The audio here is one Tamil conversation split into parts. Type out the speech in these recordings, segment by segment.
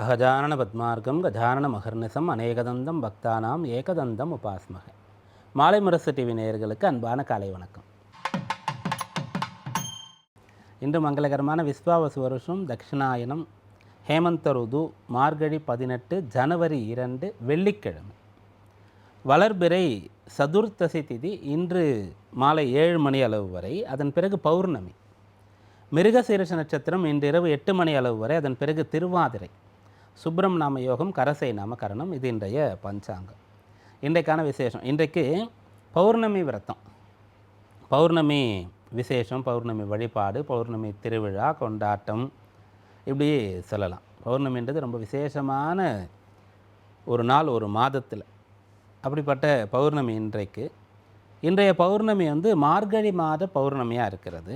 அகஜானன பத்மார்க்கம் கஜானன மகர்நிசம் அநேகதந்தம் பக்தானாம் ஏகதந்தம் உபாஸ்மக. மாலை முரசு டிவி நேயர்களுக்கு அன்பான காலை வணக்கம். இன்று மங்களகரமான விஸ்வாவசு வருஷம் தட்சிணாயனம் ஹேமந்த ருது மார்கழி 18 ஜனவரி 2 வெள்ளிக்கிழமை. வளர்பிறை சதுர்த்தசி திதி இன்று மாலை 7 மணி அளவு வரை, அதன் பிறகு பௌர்ணமி. மிருகசீரிஷ நட்சத்திரம் இன்று இரவு 8 மணி அளவு வரை, அதன் பிறகு திருவாதிரை. சுப்ரம் நாம யோகம் கரசை நாம கரணம். இது இன்றைய பஞ்சாங்கம். இன்றைக்கான விசேஷம், இன்றைக்கு பௌர்ணமி விரதம், பௌர்ணமி விசேஷம், பௌர்ணமி வழிபாடு, பௌர்ணமி திருவிழா கொண்டாட்டம், இப்படி சொல்லலாம். பௌர்ணமின்றது ரொம்ப விசேஷமான ஒரு நாள் ஒரு மாதத்தில். அப்படிப்பட்ட பௌர்ணமி இன்றைய பௌர்ணமி மார்கழி மாத பௌர்ணமியாக இருக்கிறது.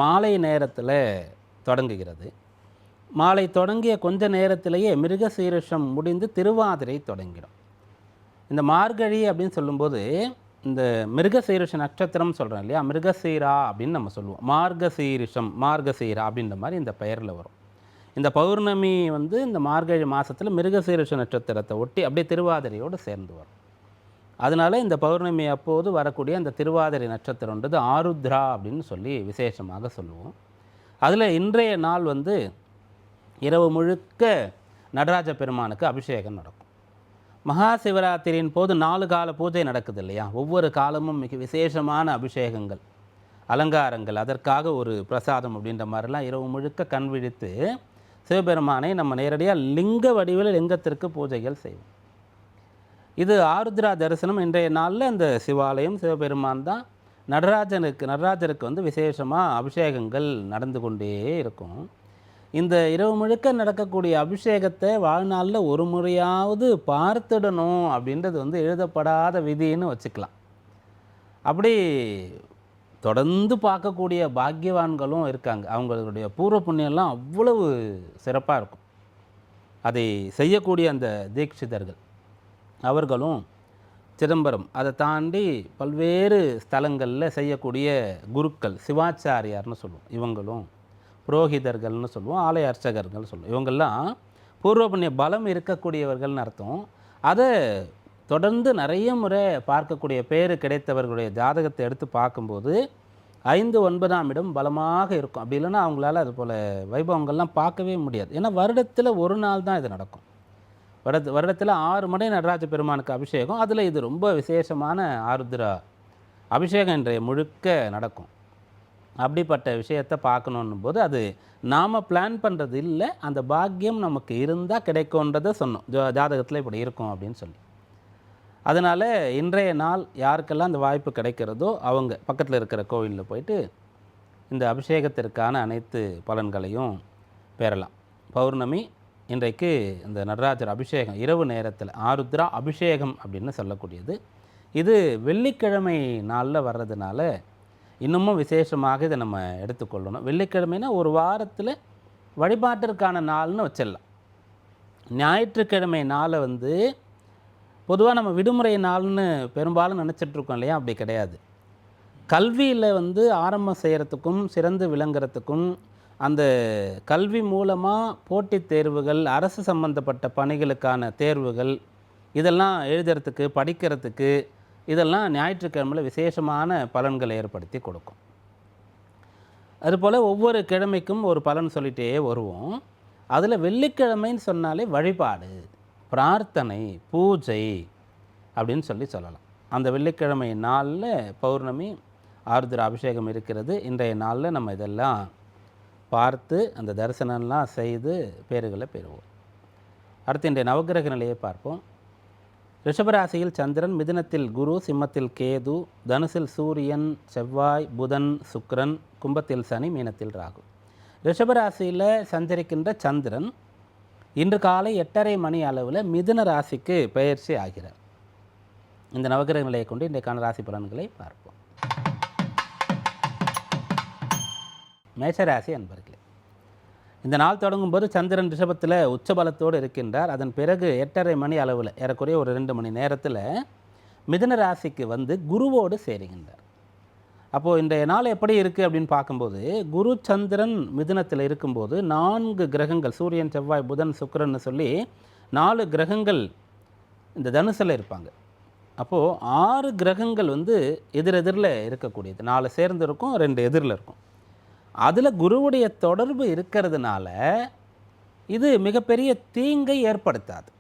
மாலை நேரத்தில் தொடங்குகிறது. மாலை தொடங்கிய கொஞ்ச நேரத்திலேயே மிருகசீரிஷம் முடிந்து திருவாதிரை தொடங்கிடும். இந்த மார்கழி அப்படின்னு சொல்லும்போது இந்த மிருகசீரிஷ நட்சத்திரம் சொல்கிறோம் இல்லையா, மிருகசீரா அப்படின்னு நம்ம சொல்லுவோம். மார்கசீரிஷம், மார்கசீரா அப்படின்ற மாதிரி இந்த பெயரில் வரும். இந்த பௌர்ணமி இந்த மார்கழி மாதத்தில் மிருகசீரிஷ நட்சத்திரத்தை ஒட்டி அப்படியே திருவாதிரையோடு சேர்ந்து வரும். அதனால் இந்த பௌர்ணமி அப்போது வரக்கூடிய அந்த திருவாதிரை நட்சத்திரம்ன்றது ஆருத்ரா அப்படின்னு சொல்லி விசேஷமாக சொல்லுவோம். அதில் இன்றைய நாள் இரவு முழுக்க நடராஜ பெருமானுக்கு அபிஷேகம் நடக்கும். மகா சிவராத்திரியின் போது 4 கால பூஜை நடக்குது இல்லையா, ஒவ்வொரு காலமும் மிக விசேஷமான அபிஷேகங்கள், அலங்காரங்கள், அதற்காக ஒரு பிரசாதம் அப்படின்ற மாதிரிலாம் இரவு முழுக்க கண் விழித்து சிவபெருமானை நம்ம நேரடியாக லிங்க வடிவில் லிங்கத்திற்கு பூஜைகள் செய்வோம். இது ஆருத்ரா தரிசனம். இன்றைய நாளில் அந்த சிவாலயம் சிவபெருமான் தான் நடராஜருக்கு விசேஷமாக அபிஷேகங்கள் நடந்து கொண்டே இருக்கும். இந்த இரவு முழுக்க நடக்கக்கூடிய அபிஷேகத்தை வாழ்நாளில் ஒரு முறையாவது பார்த்துடணும் அப்படின்றது எழுதப்படாத விதின்னு வச்சுக்கலாம். அப்படி தொடர்ந்து பார்க்கக்கூடிய பாக்கியவான்களும் இருக்காங்க. அவங்களுடைய பூர்வ புண்ணியெல்லாம் அவ்வளவு சிறப்பாக இருக்கும். அதை செய்யக்கூடிய அந்த தீட்சிதர்கள் அவர்களும் சிதம்பரம், அதை தாண்டி பல்வேறு ஸ்தலங்களில் செய்யக்கூடிய குருக்கள், சிவாச்சாரியார்னு சொல்லுவோம், இவங்களும் புரோகிதர்கள்னு சொல்லுவோம், ஆலய அர்ச்சகர்கள் சொல்லுவோம். இவங்கெல்லாம் பூர்வ புண்ணிய பலம் இருக்கக்கூடியவர்கள்னு அர்த்தம். அதை தொடர்ந்து நிறைய முறை பார்க்கக்கூடிய பேர் கிடைத்தவர்களுடைய ஜாதகத்தை எடுத்து பார்க்கும்போது 5, 9ஆம் இடம் பலமாக இருக்கும். அப்படி இல்லைன்னா அவங்களால அது போல் வைபவங்கள்லாம் பார்க்கவே முடியாது. ஏன்னா வருடத்தில் ஒரு நாள் தான் இது நடக்கும். வருடத்தில் 6 மணி நடராஜ பெருமானுக்கு அபிஷேகம். அதில் இது ரொம்ப விசேஷமான ஆருத்ரா அபிஷேகம் இன்றைய முழுக்க நடக்கும். அப்படிப்பட்ட விஷயத்தை பார்க்கணும் போது அது நாம் பிளான் பண்ணுறது இல்லை, அந்த பாக்கியம் நமக்கு இருந்தால் கிடைக்கும்ன்றதை சொன்னோம். ஜாதகத்தில் இப்படி இருக்கும் அப்படின்னு சொல்லி. அதனால் இன்றைய நாள் யாருக்கெல்லாம் அந்த வாய்ப்பு கிடைக்கிறதோ அவங்க பக்கத்தில் இருக்கிற கோவிலில் போயிட்டு இந்த அபிஷேகத்திற்கான அனைத்து பலன்களையும் பெறலாம். பௌர்ணமி இன்றைக்கு இந்த நடராஜர் அபிஷேகம் இரவு நேரத்தில் ஆருத்ரா அபிஷேகம் அப்படின்னு சொல்லக்கூடியது. இது வெள்ளிக்கிழமை நாளில் வர்றதுனால இன்னமும் விசேஷமாக இதை நம்ம எடுத்துக்கொள்ளணும். வெள்ளிக்கிழமைனா ஒரு வாரத்தில் வழிபாட்டிற்கான நாள்னு வச்சிடலாம். ஞாயிற்றுக்கிழமை நாளை பொதுவாக நம்ம விடுமுறை நாள்னு பெரும்பாலும் நினச்சிட்ருக்கோம் இல்லையா, அப்படி கிடையாது. கல்வியில் ஆரம்பம் செய்கிறதுக்கும் சிறந்து விளங்குறதுக்கும் அந்த கல்வி மூலமாக போட்டித் தேர்வுகள், அரசு சம்பந்தப்பட்ட பணிகளுக்கான தேர்வுகள், இதெல்லாம் எழுதுறதுக்கு படிக்கிறதுக்கு இதெல்லாம் ஞாயிற்றுக்கிழமையில் விசேஷமான பலன்களை ஏற்படுத்தி கொடுக்கும். அதுபோல் ஒவ்வொரு கிழமைக்கும் ஒரு பலன் சொல்லிகிட்டே வருவோம். அதில் வெள்ளிக்கிழமைன்னு சொன்னாலே வழிபாடு, பிரார்த்தனை, பூஜை அப்படின்னு சொல்லலாம். அந்த வெள்ளிக்கிழமை நாளில் பௌர்ணமி ஆருத்ரா அபிஷேகம் இருக்கிறது. இன்றைய நாளில் நம்ம இதெல்லாம் பார்த்து அந்த தரிசனம்லாம் செய்து பேறுகளை பெறுவோம். அடுத்து இன்றைய நவகிரக நிலையை பார்ப்போம். ரிஷபராசியில் சந்திரன், மிதுனத்தில் குரு, சிம்மத்தில் கேது, தனுசில் சூரியன், செவ்வாய், புதன், சுக்கிரன், கும்பத்தில் சனி, மீனத்தில் ராகு. ரிஷபராசியில் சஞ்சரிக்கின்ற சந்திரன் இன்று காலை 8:30 மணி அளவில் மிதுன ராசிக்கு பெயர்ச்சி ஆகிறார். இந்த நவகிரக நிலையை கொண்டு இன்றைக்கான ராசி பலன்களை பார்ப்போம். மேஷராசி அன்பர்களே, இந்த நாள் தொடங்கும்போது சந்திரன் ரிஷபத்தில் உச்சபலத்தோடு இருக்கின்றார். அதன் பிறகு 8:30 மணி அளவில் ஏறக்குறைய ஒரு 2 மணி நேரத்தில் மிதுன ராசிக்கு குருவோடு சேருகின்றார். அப்போது இன்றைய நாள் எப்படி இருக்குது அப்படின்னு பார்க்கும்போது, குரு சந்திரன் மிதுனத்தில் இருக்கும்போது 4 கிரகங்கள் சூரியன், செவ்வாய், புதன், சுக்கிரன்னு சொல்லி 4 கிரகங்கள் இந்த தனுசில் இருப்பாங்க. அப்போது 6 கிரகங்கள் வந்து எதிரெதிரில் இருக்கக்கூடியது. 4 சேர்ந்து இருக்கும், 2 எதிரில் இருக்கும். அதில் குருவுடைய தொடர்பு இருக்கிறதுனால இது மிகப்பெரிய தீங்கை ஏற்படுத்தாது.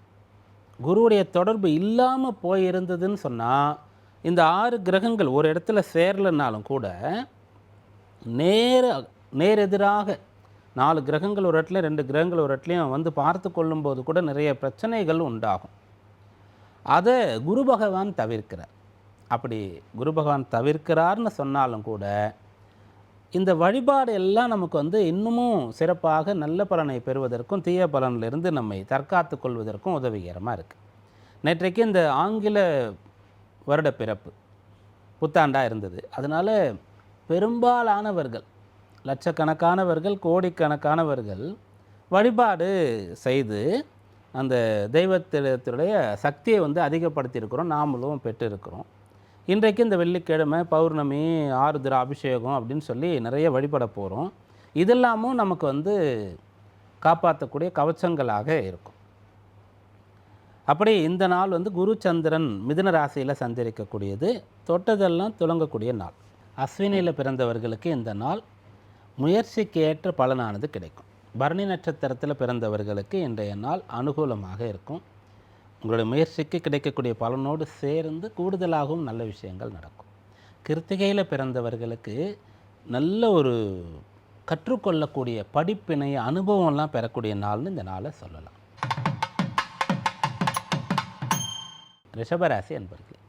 குருவுடைய தொடர்பு இல்லாமல் போயிருந்ததுன்னு சொன்னால், இந்த 6 கிரகங்கள் ஒரு இடத்துல சேரலைன்னாலும் கூட நேரெதிராக 4 கிரகங்கள் ஒரு இடத்துல, 2 கிரகங்கள் ஒரு இடத்துலையும் வந்து பார்த்து கொள்ளும்போது கூட நிறைய பிரச்சனைகள் உண்டாகும். அதை குரு பகவான் தவிர்க்கிறார். அப்படி குரு பகவான் தவிர்க்கிறார்னு சொன்னாலும் கூட இந்த வழிபாடு எல்லாம் நமக்கு வந்து இன்னமும் சிறப்பாக நல்ல பலனை பெறுவதற்கும் தீய பலனிலிருந்து நம்மை தற்காத்து கொள்வதற்கும் உதவிகரமாக இருக்குது. நேற்றைக்கு இந்த ஆங்கில வருட பிறப்பு புத்தாண்டாக இருந்தது. அதனால் பெரும்பாலானவர்கள், லட்சக்கணக்கானவர்கள், கோடிக்கணக்கானவர்கள் வழிபாடு செய்து அந்த தெய்வத்தினுடைய சக்தியை வந்து அதிகப்படுத்தியிருக்கிறோம், நாமளும் பெற்றிருக்கிறோம். இன்றைக்கு இந்த வெள்ளிக்கிழமை பௌர்ணமி, ஆருத்ரா அபிஷேகம் அப்படின்னு சொல்லி நிறைய வழிபட போகிறோம். இதெல்லாமும் நமக்கு வந்து காப்பாற்றக்கூடிய கவச்சங்களாக இருக்கும். அப்படி இந்த நாள் வந்து குரு சந்திரன் மிதுன ராசியில் சஞ்சரிக்கக்கூடியது, தொட்டதெல்லாம் துலங்கக்கூடிய நாள். அஸ்வினியில் பிறந்தவர்களுக்கு இந்த நாள் முயற்சிக்கு ஏற்ற பலனானது கிடைக்கும். பரணி நட்சத்திரத்தில் பிறந்தவர்களுக்கு இன்றைய நாள் அனுகூலமாக இருக்கும். உங்களுடைய முயற்சிக்கு கிடைக்கக்கூடிய பலனோடு சேர்ந்து கூடுதலாகவும் நல்ல விஷயங்கள் நடக்கும். கிருத்திகையில் பிறந்தவர்களுக்கு நல்ல ஒரு கற்றுக்கொள்ளக்கூடிய படிப்பினை, அனுபவம்லாம் பெறக்கூடிய நாள்னு இந்த நாளை சொல்லலாம். ரிஷபராசி அன்பர்களே,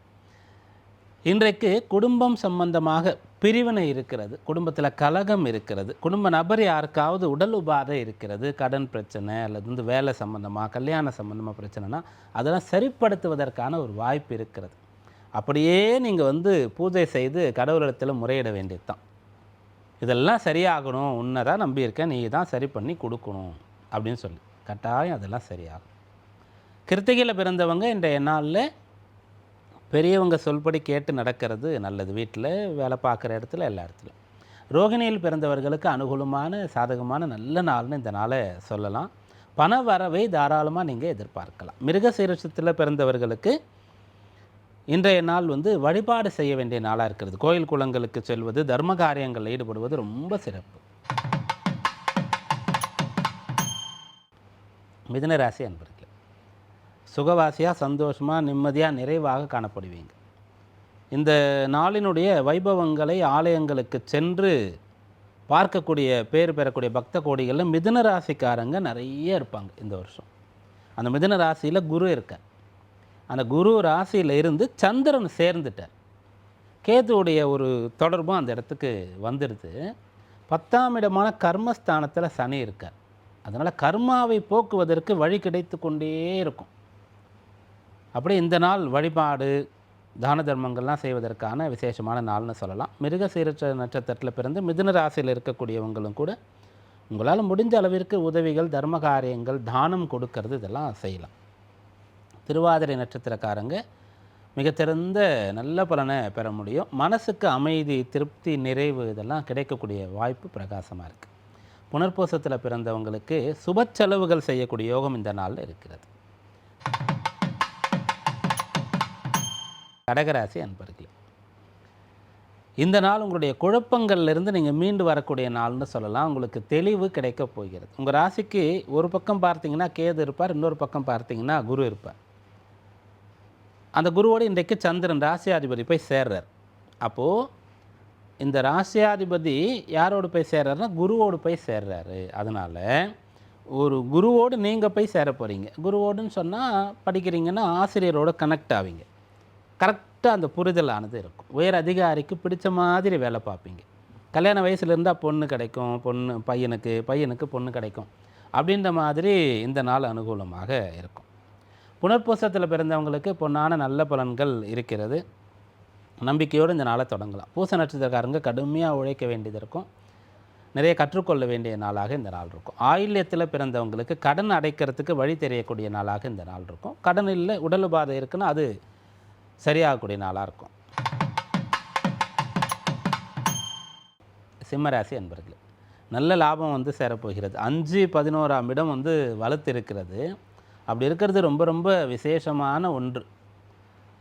இன்றைக்கு குடும்பம் சம்பந்தமாக பிரிவினை இருக்கிறது, குடும்பத்தில் கலகம் இருக்கிறது, குடும்ப நபர் யாருக்காவது உடல் உபாதை இருக்கிறது, கடன் பிரச்சனை அல்லது வந்து வேலை சம்பந்தமாக, கல்யாண சம்பந்தமாக பிரச்சனைனா அதெல்லாம் சரிப்படுத்துவதற்கான ஒரு வாய்ப்பு இருக்கிறது. அப்படியே நீங்கள் வந்து பூஜை செய்து கடவுளிடத்தில் முறையிட வேண்டியது தான். இதெல்லாம் சரியாகணும், உன்னை தான் நம்பியிருக்கேன், நீ தான் சரி பண்ணி கொடுக்கணும் அப்படின்னு சொல்லி கட்டாயம் அதெல்லாம் சரியாகும். கிருத்திகையில் பிறந்தவங்க இன்றைய நாளில் பெரியவங்க சொல்படி கேட்டு நடக்கிறது நல்லது. வீட்டில், வேலை பார்க்குற இடத்துல, எல்லா இடத்துலையும். ரோகிணியில் பிறந்தவர்களுக்கு அனுகூலமான சாதகமான நல்ல நாள்னு இந்த நாளை சொல்லலாம். பண வரவை தாராளமாக நீங்கள் எதிர்பார்க்கலாம். மிருகசீரிஷத்தில் பிறந்தவர்களுக்கு இன்றைய நாள் வந்து வழிபாடு செய்ய வேண்டிய நாளாக இருக்கிறது. கோயில் குளங்களுக்கு செல்வது, தர்ம காரியங்களில் ஈடுபடுவது ரொம்ப சிறப்பு. மிதுன ராசி அன்பர்களே, சுகவாசியாக, சந்தோஷமாக, நிம்மதியாக, நிறைவாக காணப்படுவீங்க. இந்த நாளினுடைய வைபவங்களை ஆலயங்களுக்கு சென்று பார்க்கக்கூடிய பேர் பெறக்கூடிய பக்த கோடிகளில் மிதுன ராசிக்காரங்க நிறைய இருப்பாங்க இந்த வருஷம். அந்த மிதுன ராசியில் குரு இருக்கார். அந்த குரு ராசியில் இருந்து சந்திரன் சேர்ந்துட்டார். கேதுவுடைய ஒரு தொடர்பும் அந்த இடத்துக்கு வந்துடுது. 10ஆம் இடமான கர்மஸ்தானத்தில் சனி இருக்கார். அதனால் கர்மாவை போக்குவதற்கு வழி கிடைத்து கொண்டே இருக்கும். அப்படி இந்த நாள் வழிபாடு, தான தர்மங்கள்லாம் செய்வதற்கான விசேஷமான நாள்னு சொல்லலாம். மிருகசீரிஷ நட்சத்திரத்தில் பிறந்து மிதுன ராசியில் இருக்கக்கூடியவங்களும் கூட உங்களால் முடிஞ்ச அளவிற்கு உதவிகள், தர்ம காரியங்கள், தானம் கொடுக்கறது இதெல்லாம் செய்யலாம். திருவாதிரை நட்சத்திரக்காரங்க மிகச்சிறந்த நல்ல பலனை பெற முடியும். மனசுக்கு அமைதி, திருப்தி, நிறைவு இதெல்லாம் கிடைக்கக்கூடிய வாய்ப்பு பிரகாசமாக இருக்குது. புனர்பூசத்தில் பிறந்தவங்களுக்கு சுப செலவுகள் செய்யக்கூடிய யோகம் இந்த நாளில் இருக்கிறது. கடகராசி அன்பர்களே, இந்த நாள் உங்களுடைய குழப்பங்கள்லேருந்து நீங்கள் மீண்டு வரக்கூடிய நாள்னு சொல்லலாம். உங்களுக்கு தெளிவு கிடைக்க போகிறது. உங்கள் ராசிக்கு ஒரு பக்கம் பார்த்தீங்கன்னா கேது இருப்பார், இன்னொரு பக்கம் பார்த்தீங்கன்னா குரு இருப்பார். அந்த குருவோடு இன்றைக்கு சந்திரன் ராசியாதிபதி போய் சேர்றார். அப்போது இந்த ராசியாதிபதி யாரோடு போய் சேர்றாருன்னா குருவோடு போய் சேர்றாரு. அதனால் ஒரு குருவோடு நீங்கள் போய் சேர போகிறீங்க. குருவோடுன்னு சொன்னால் படிக்கிறீங்கன்னா ஆசிரியரோடு கனெக்ட் ஆவீங்க. கரெக்டாக அந்த புரிதலானது இருக்கும். உயர் அதிகாரிக்கு பிடிச்ச மாதிரி வேலை பார்ப்பீங்க. கல்யாண வயசில் இருந்தால் பொண்ணு கிடைக்கும், பையனுக்கு பொண்ணு கிடைக்கும் அப்படின்ற மாதிரி இந்த நாள் அனுகூலமாக இருக்கும். புனர்பூசத்தில் பிறந்தவங்களுக்கு பொன்னான நல்ல பலன்கள் இருக்கிறது. நம்பிக்கையோடு இந்த நாளை தொடங்கலாம். பூச நட்சத்திரக்காரங்க கடுமையாக உழைக்க வேண்டியது இருக்கும். நிறைய கற்றுக்கொள்ள வேண்டிய நாளாக இந்த நாள் இருக்கும். ஆயில்யத்தில் பிறந்தவங்களுக்கு கடன் அடைக்கிறதுக்கு வழி தெரியக்கூடிய நாளாக இந்த நாள் இருக்கும். கடன் இல்லை, உடல் உபாதை இருக்குன்னா அது சரியாகக்கூடிய நாளாக இருக்கும். சிம்மராசி அன்பர்களே, நல்ல லாபம் வந்து சேரப்போகிறது. 5 11ஆம் இடம் வந்து வலுத்து இருக்கிறது. அப்படி இருக்கிறது ரொம்ப ரொம்ப விசேஷமான ஒன்று.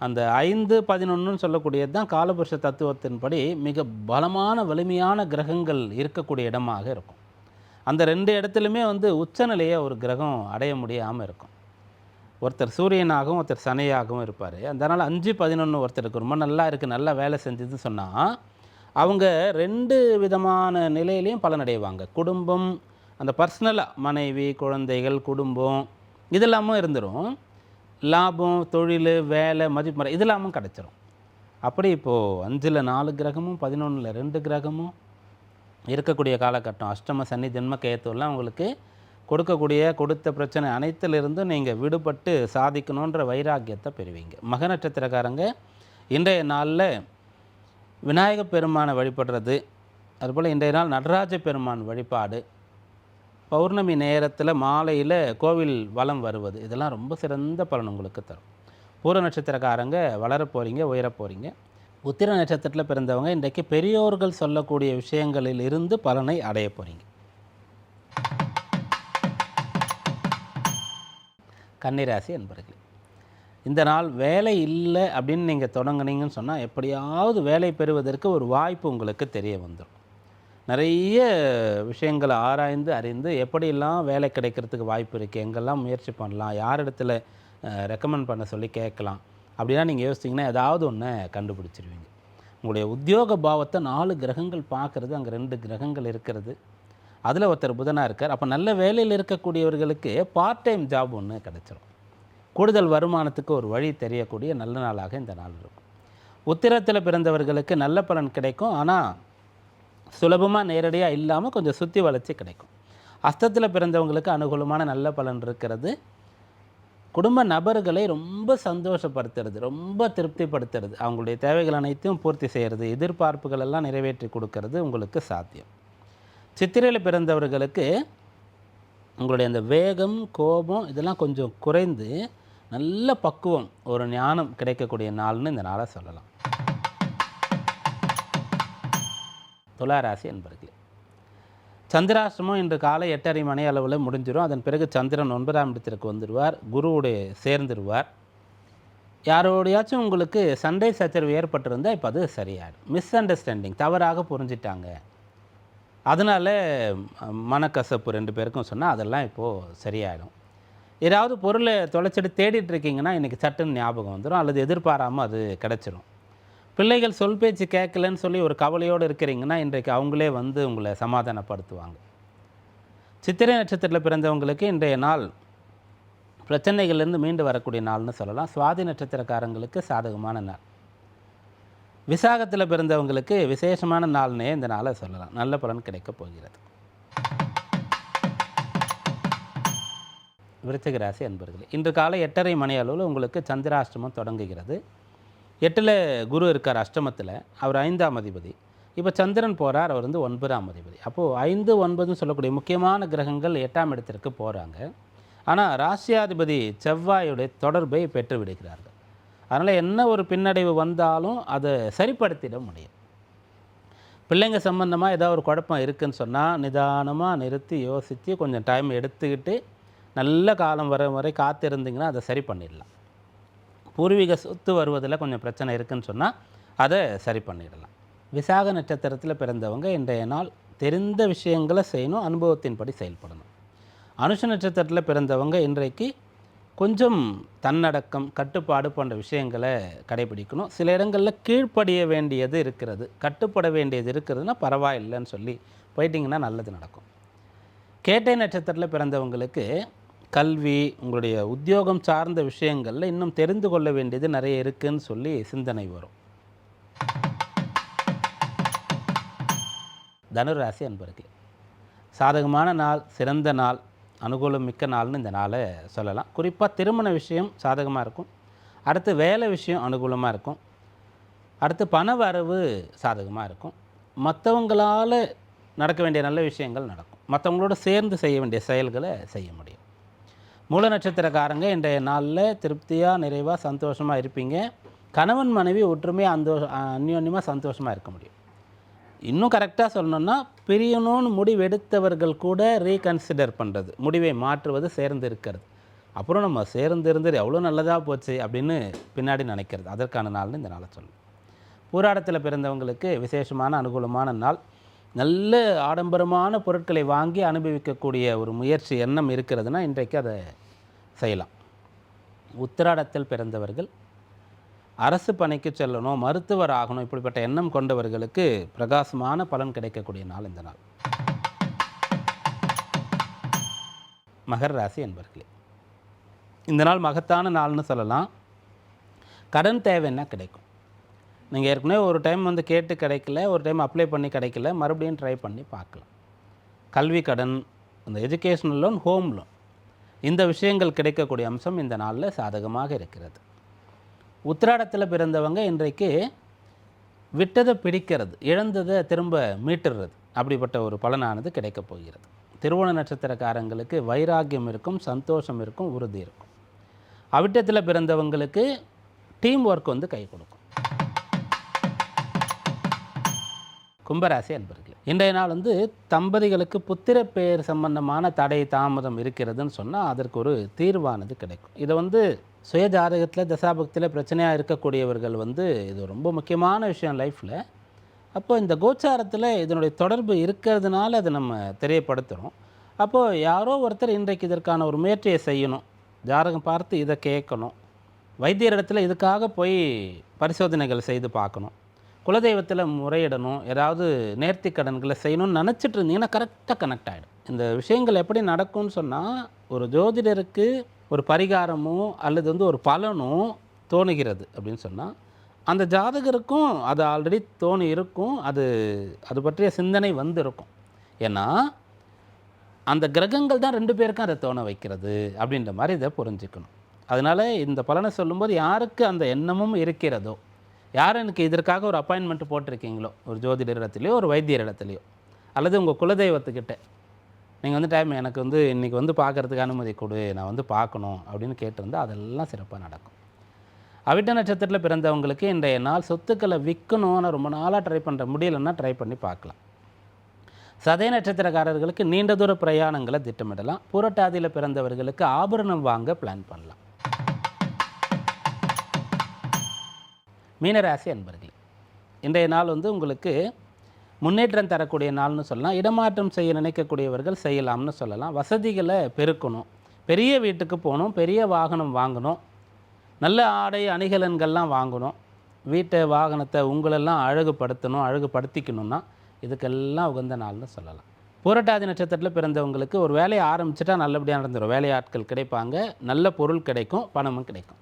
அந்த 5 11ன்னு சொல்லக்கூடியது தான் காலபுருஷ தத்துவத்தின்படி மிக பலமான வலிமையான கிரகங்கள் இருக்கக்கூடிய இடமாக இருக்கும். அந்த 2 இடத்துலையுமே வந்து உச்சநிலையை ஒரு கிரகம் அடைய முடியாமல் இருக்கும். ஒருத்தர் சூரியனாகவும் ஒருத்தர் சனியாகவும் இருப்பார். அதனால் 5 11 ஒருத்தருக்கு ரொம்ப நல்லா இருக்குது, நல்லா வேலை செஞ்சுதுன்னு சொன்னால் அவங்க 2 விதமான நிலையிலையும் பலனடைவாங்க. குடும்பம், அந்த பர்சனலாக மனைவி, குழந்தைகள், குடும்பம் இதெல்லாமும் இருந்துடும். லாபம், தொழில், வேலை, மதிப்புமுறை இதெல்லாமும் கிடச்சிரும். அப்படி இப்போது 5ல் 4 கிரகமும் 11ல் 2 கிரகமும் இருக்கக்கூடிய காலகட்டம். அஷ்டம சனி ஜென்ம கேத்துவெல்லாம் உங்களுக்கு கொடுத்த பிரச்சனை அனைத்திலிருந்தும் நீங்கள் விடுபட்டு சாதிக்கணுன்ற வைராக்கியத்தை பெறுவீங்க. மக நட்சத்திரக்காரங்க இன்றைய நாளில் விநாயக பெருமானை வழிபடுறது, அதுபோல் இன்றைய நாள் நடராஜ பெருமான் வழிபாடு, பௌர்ணமி நேரத்தில் மாலையில் கோவில் வலம் வருவது, இதெல்லாம் ரொம்ப சிறந்த பலன் உங்களுக்கு தரும். பூர நட்சத்திரக்காரங்க வளர போகிறீங்க, உயர போகிறீங்க. உத்திர நட்சத்திரத்தில் பிறந்தவங்க இன்றைக்கு பெரியோர்கள் சொல்லக்கூடிய விஷயங்களில் இருந்து பலனை அடைய போகிறீங்க. கன்னிராசி என்பர்கள், இந்த நாள் வேலை இல்லை அப்படின்னு நீங்கள் தொடங்குனீங்கன்னு சொன்னால் எப்படியாவது வேலை பெறுவதற்கு ஒரு வாய்ப்பு உங்களுக்கு தெரிய வந்துடும். நிறைய விஷயங்களை ஆராய்ந்து அறிந்து எப்படியெல்லாம் வேலை கிடைக்கிறதுக்கு வாய்ப்பு இருக்குது, எங்கெல்லாம் முயற்சி பண்ணலாம், யார் இடத்துல ரெக்கமெண்ட் பண்ண சொல்லி கேட்கலாம் அப்படின்னா நீங்கள் யோசிச்சிங்கன்னா ஏதாவது ஒன்று கண்டுபிடிச்சிருவீங்க. உங்களுடைய உத்தியோக பாவத்தை 4 கிரகங்கள் பார்க்குறது, அங்கே 2 கிரகங்கள் இருக்கிறது, அதில் ஒருத்தர் புதனாக இருக்கார். அப்போ நல்ல வேலையில் இருக்கக்கூடியவர்களுக்கு பார்ட் டைம் ஜாப் ஒன்று கிடச்சிரும். கூடுதல் வருமானத்துக்கு ஒரு வழி தெரியக்கூடிய நல்ல நாளாக இந்த நாள் இருக்கும். உத்திரத்தில் பிறந்தவர்களுக்கு நல்ல பலன் கிடைக்கும், ஆனால் சுலபமாக நேரடியாக இல்லாமல் கொஞ்சம் சுற்றி வளைச்சி கிடைக்கும். அஸ்தத்தில் பிறந்தவங்களுக்கு அனுகூலமான நல்ல பலன் இருக்கிறது. குடும்ப நபர்களை ரொம்ப சந்தோஷப்படுத்துறது, ரொம்ப திருப்திப்படுத்துறது, அவங்களுடைய தேவைகள் அனைத்தையும் பூர்த்தி செய்கிறது, எதிர்பார்ப்புகள் எல்லாம் நிறைவேற்றி கொடுக்கறது உங்களுக்கு சாத்தியம். சித்திரையில் பிறந்தவர்களுக்கு உங்களுடைய அந்த வேகம், கோபம் இதெல்லாம் கொஞ்சம் குறைந்து நல்ல பக்குவம், ஒரு ஞானம் கிடைக்கக்கூடிய நாள்னு இந்த நாளை சொல்லலாம். துளாராசி என்பர்களே, சந்திராஷ்டமம் இன்று காலை 8:30 மணி அளவில் முடிஞ்சிடும். அதன் பிறகு சந்திரன் 9ஆம் இடத்திற்கு வந்துடுவார், குருவுடைய சேர்ந்துடுவார். யாரோடையாச்சும் உங்களுக்கு சண்டை சச்சரவு ஏற்பட்டிருந்தால் இப்போ அது சரியாயிடும். மிஸ் அண்டர்ஸ்டாண்டிங், தவறாக புரிஞ்சிட்டாங்க, அதனால் மனக்கசப்பு 2 பேருக்கும் சொன்னால் அதெல்லாம் இப்போது சரியாயிடும். ஏதாவது பொருளை தொலைச்சிட்டு தேடிட்டு இருக்கீங்கன்னா இன்றைக்கி சட்டுன்னு ஞாபகம் வந்துடும், அல்லது எதிர்பாராமல் அது கிடச்சிரும். பிள்ளைகள் சொல் பேச்சு கேட்கலன்னு சொல்லி ஒரு கவலையோடு இருக்கிறீங்கன்னா இன்றைக்கு அவங்களே வந்து உங்களை சமாதானப்படுத்துவாங்க. சித்திரை நட்சத்திரத்தில் பிறந்தவங்களுக்கு இன்றைய நாள் பிரச்சனைகள்லேருந்து மீண்டு வரக்கூடிய நாள்னு சொல்லலாம். சுவாதி நட்சத்திரக்காரங்களுக்கு சாதகமான நாள். விசாகத்தில் பிறந்தவங்களுக்கு விசேஷமான நாள்னே இந்த நாளை சொல்லலாம். நல்ல பலன் கிடைக்கப் போகிறது. விருச்சிக ராசி அன்பர்களே, இன்று காலை 8:30 மணி அளவில் உங்களுக்கு சந்திராஷ்டமம் தொடங்குகிறது. 8ல் குரு இருக்கார், அஷ்டமத்தில் அவர் 5ஆம் அதிபதி. இப்போ சந்திரன் போகிறார், அவர் வந்து 9ஆம் அதிபதி. அப்போது 5 9ன்னு சொல்லக்கூடிய முக்கியமான கிரகங்கள் 8ஆம் இடத்திற்கு போகிறாங்க. ஆனால் ராசியாதிபதி செவ்வாயுடைய தொடர்பை பெற்று விடுகிறார்கள். அதனால் என்ன ஒரு பின்னடைவு வந்தாலும் அதை சரிப்படுத்திட முடியும். பிள்ளைங்க சம்பந்தமாக ஏதாவது ஒரு குழப்பம் இருக்குதுன்னு சொன்னால் நிதானமாக நிறுத்தி யோசித்து கொஞ்சம் டைம் எடுத்துக்கிட்டு நல்ல காலம் வரை காத்திருந்தீங்கன்னா அதை சரி பண்ணிடலாம். பூர்வீக சொத்து வருவதில் கொஞ்சம் பிரச்சனை இருக்குதுன்னு சொன்னால் அதை சரி பண்ணிடலாம். விசாக நட்சத்திரத்தில் பிறந்தவங்க இன்றைய நாள் தெரிந்த விஷயங்களை செய்யணும், அனுபவத்தின்படி செயல்படணும். அனுஷ நட்சத்திரத்தில் பிறந்தவங்க இன்றைக்கு கொஞ்சம் தன்னடக்கம், கட்டுப்பாடு போன்ற விஷயங்களை கடைபிடிக்கணும். சில இடங்களில் கீழ்ப்படிய வேண்டியது இருக்கிறது, கட்டுப்பட வேண்டியது இருக்கிறதுனா பரவாயில்லைன்னு சொல்லி போயிட்டிங்கன்னா நல்லது நடக்கும். கேட்டை நட்சத்திரத்தில் பிறந்தவங்களுக்கு கல்வி, உங்களுடைய உத்தியோகம் சார்ந்த விஷயங்களில் இன்னும் தெரிந்து கொள்ள வேண்டியது நிறைய இருக்குதுன்னு சொல்லி சிந்தனை வரும். தனுராசி அன்பர்களே, சாதகமான நாள், சிறந்த நாள், அனுகூலம் மிக்க நாள்னு இந்த நாளை சொல்லலாம். குறிப்பாக திருமண விஷயம் சாதகமாக இருக்கும், அடுத்து வேலை விஷயம் அனுகூலமாக இருக்கும், அடுத்து பண வரவு சாதகமாக இருக்கும், மற்றவங்களால் நடக்க வேண்டிய நல்ல விஷயங்கள் நடக்கும், மற்றவங்களோட சேர்ந்து செய்ய வேண்டிய செயல்களை செய்ய முடியும். மூல நட்சத்திரக்காரங்க இன்றைய நாளில் திருப்தியாக, நிறைவாக, சந்தோஷமாக இருப்பீங்க. கணவன் மனைவி ஒற்றுமையாக அந்யோன்யமாக சந்தோஷமாக இருக்க முடியும். இன்னும் கரெக்டாக சொல்லணுன்னா பிரியணும்னு முடிவெடுத்தவர்கள் கூட ரீகன்சிடர் பண்ணுறது, முடிவை மாற்றுவது, சேர்ந்து இருக்கிறது. அப்புறம் நம்ம சேர்ந்து இருந்தது எவ்வளோ நல்லதாக போச்சு அப்படின்னு பின்னாடி நினைக்கிறது. அதற்கான நாள்னு இந்த நாளை சொல்லணும். பூராடத்தில் பிறந்தவங்களுக்கு விசேஷமான அனுகூலமான நாள். நல்ல ஆடம்பரமான பொருட்களை வாங்கி அனுபவிக்கக்கூடிய ஒரு முயற்சி எண்ணம் இருக்கிறதுனா இன்றைக்கு அதை செய்யலாம். உத்திராடத்தில் பிறந்தவர்கள் அரசு பணிக்கு செல்லணும், மருத்துவர் ஆகணும், இப்படிப்பட்ட எண்ணம் கொண்டவர்களுக்கு பிரகாசமான பலன் கிடைக்கக்கூடிய நாள் இந்த நாள். மகர ராசி என்பர்களே, இந்த நாள் மகத்தான நாள்னு சொல்லலாம். கடன் தேவைன்னா கிடைக்கும். நீங்கள் ஏற்கனவே ஒரு டைம் வந்து கேட்டு கிடைக்கல, ஒரு டைம் அப்ளை பண்ணி கிடைக்கல, மறுபடியும் ட்ரை பண்ணி பார்க்கலாம். கல்வி கடன், இந்த எஜுகேஷனல் லோன், ஹோம் லோன், இந்த விஷயங்கள் கிடைக்கக்கூடிய அம்சம் இந்த நாளில் சாதகமாக இருக்கிறது. உத்திராடத்தில் பிறந்தவங்க இன்றைக்கு விட்டதை பிடிக்கிறது, இழந்ததை திரும்ப மீட்டுறது, அப்படிப்பட்ட ஒரு பலனானது கிடைக்கப் போகிறது. திருவோண நட்சத்திரக்காரங்களுக்கு வைராக்கியம் இருக்கும், சந்தோஷம் இருக்கும், உறுதி இருக்கும். அவிட்டத்தில் பிறந்தவங்களுக்கு டீம் ஒர்க் வந்து கை கொடுக்கும். கும்பராசி அன்பர்களே, இன்றைய நாள் வந்து தம்பதிகளுக்கு புத்திர பேர் சம்பந்தமான தடை தாமதம் இருக்கிறதுன்னு சொன்னால் அதற்கு ஒரு தீர்வானது கிடைக்கும். இதை வந்து சுய ஜாதகத்தில் தசாபக்தியில் பிரச்சனையாக இருக்கக்கூடியவர்கள் வந்து இது ரொம்ப முக்கியமான விஷயம் லைஃப்பில். அப்போது இந்த கோச்சாரத்தில் இதனுடைய தொடர்பு இருக்கிறதுனால அதை நம்ம தெரியப்படுத்துகிறோம். அப்போது யாரோ ஒருத்தர் இன்றைக்கு இதற்கான ஒரு முயற்சியை செய்யணும், ஜாதகம் பார்த்து இதை கேட்கணும், வைத்தியரிடத்தில் இதுக்காக போய் பரிசோதனைகள் செய்து பார்க்கணும், குலதெய்வத்தில் முறையிடணும், ஏதாவது நேர்த்தி கடன்களை செய்யணும்னு நினச்சிட்டு இருந்தீங்கன்னா கரெக்டாக கனெக்ட் ஆகிடும். இந்த விஷயங்கள் எப்படி நடக்கும்னு சொன்னால், ஒரு ஜோதிடருக்கு ஒரு பரிகாரமோ அல்லது வந்து ஒரு பலனோ தோணுகிறது அப்படின்னு சொன்னால் அந்த ஜாதகருக்கும் அது ஆல்ரெடி தோணி இருக்கும், அது பற்றிய சிந்தனை வந்து இருக்கும். ஏன்னா அந்த கிரகங்கள் தான் 2 பேருக்கும் அதை தோண வைக்கிறது அப்படின்ற மாதிரி இதை புரிஞ்சுக்கணும். அதனால் இந்த பலனை சொல்லும்போது யாருக்கு அந்த எண்ணமும் இருக்கிறதோ, யார் எனக்கு இதற்காக ஒரு அப்பாயின்மெண்ட் போட்டிருக்கீங்களோ, ஒரு ஜோதிடர் இடத்துலையோ ஒரு வைத்தியர் இடத்துலையோ அல்லது உங்கள் குலதெய்வத்துக்கிட்ட நீங்கள் வந்து டைம் எனக்கு வந்து இன்றைக்கி வந்து பார்க்குறதுக்கு அனுமதி கொடு, நான் வந்து பார்க்கணும் அப்படின்னு கேட்டிருந்தால் அதெல்லாம் சிறப்பாக நடக்கும். அவிட்ட நட்சத்திரத்தில் பிறந்தவங்களுக்கு இன்றைய நாள் சொத்துக்களை விற்கணும்னு ரொம்ப நாளாக ட்ரை பண்ணுற முடியலைன்னா ட்ரை பண்ணி பார்க்கலாம். சதய நட்சத்திரக்காரர்களுக்கு நீண்ட தூர பிரயாணங்களை திட்டமிடலாம். பூரட்டாதியில் பிறந்தவர்களுக்கு ஆபரணம் வாங்க பிளான் பண்ணலாம். மீனராசி அன்பர்களே, இன்றைய நாள் வந்து உங்களுக்கு முன்னேற்றம் தரக்கூடிய நாள்னு சொல்லலாம். இடமாற்றம் செய்ய நினைக்கக்கூடியவர்கள் செய்யலாம்னு சொல்லலாம். வசதிகளை பெருக்கணும், பெரிய வீட்டுக்கு போகணும், பெரிய வாகனம் வாங்கணும், நல்ல ஆடை அணிகலன்கள்லாம் வாங்கணும், வீட்டை வாகனத்தை உங்களெல்லாம் அழகுபடுத்திக்கணும்னா இதுக்கெல்லாம் உகந்த நாள்னு சொல்லலாம். பூரட்டாதி நட்சத்திரத்தில் பிறந்தவங்களுக்கு ஒரு வேலையை ஆரம்பிச்சிட்டா நல்லபடியாக நடந்துடும். வேலையாட்கள் கிடைப்பாங்க, நல்ல பொருள் கிடைக்கும், பணமும் கிடைக்கும்.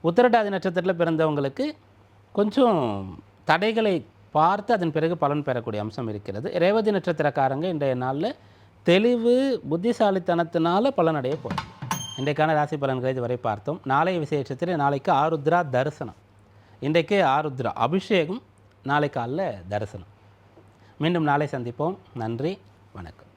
உத்திரட்டாதி நட்சத்திரத்தில் பிறந்தவங்களுக்கு கொஞ்சம் தடைகளை பார்த்து அதன் பிறகு பலன் பெறக்கூடிய அம்சம் இருக்கிறது. ரேவதி நட்சத்திரக்காரங்க இன்றைய நாளில் தெளிவு புத்திசாலித்தனத்தினால பலனடைய போகிறது. இன்றைக்கான ராசி பலன்களை இதுவரை பார்த்தோம். நாளைய விசேஷத்தில் நாளைக்கு ஆருத்ரா தரிசனம், இன்றைக்கு ஆருத்ரா அபிஷேகம், நாளை காலைல தரிசனம். மீண்டும் நாளை சந்திப்போம். நன்றி, வணக்கம்.